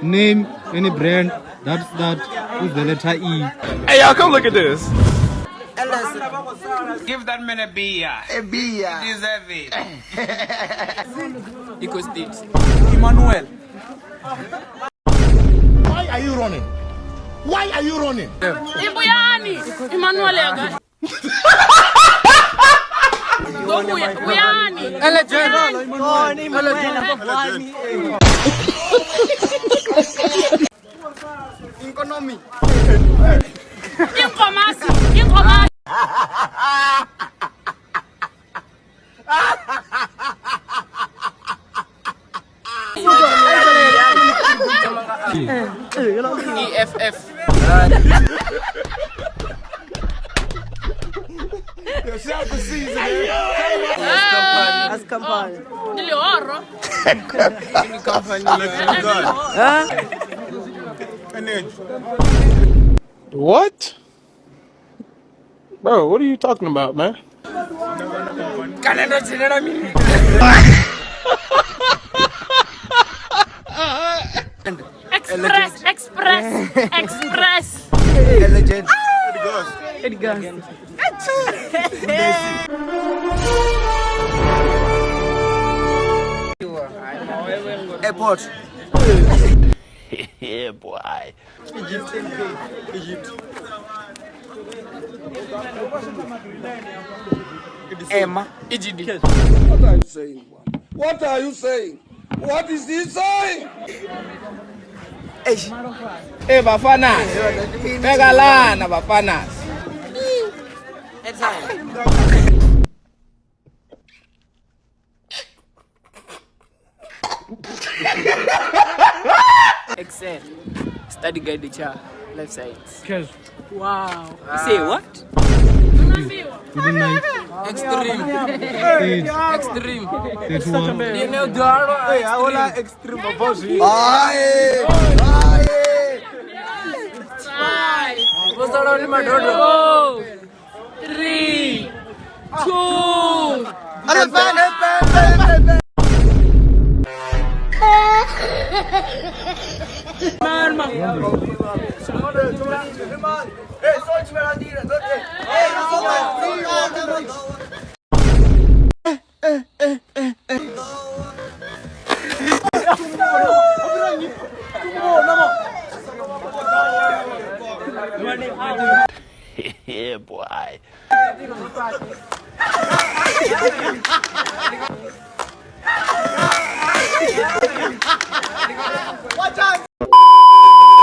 Name any brand that starts with the letter E. Hey, y'all, come look at this. Give that man a beer. A beer. He deserve it. Equals it. Emmanuel. Why are you running? Why are you running? Ibuyani. Emmanuel yaga. Go Buyani. Economy. Inkomasi. EFF. As company. Dili oro. What? Bro, what are you talking about, man? Express. Legend. Airport. Yeah, boy. Egypt. Emma. What are you saying? What are you saying? What is he saying? Eh, Bafanas. Pegalana, Bafanas. Excel. Study guide the chair. Left side. Wow. Say what? Within 9, Extreme. 8, Extreme. 31, You know, Daro. Extreme. Aye. Aye. What's that only my daughter? 4, 3, 2. Yeah, boy.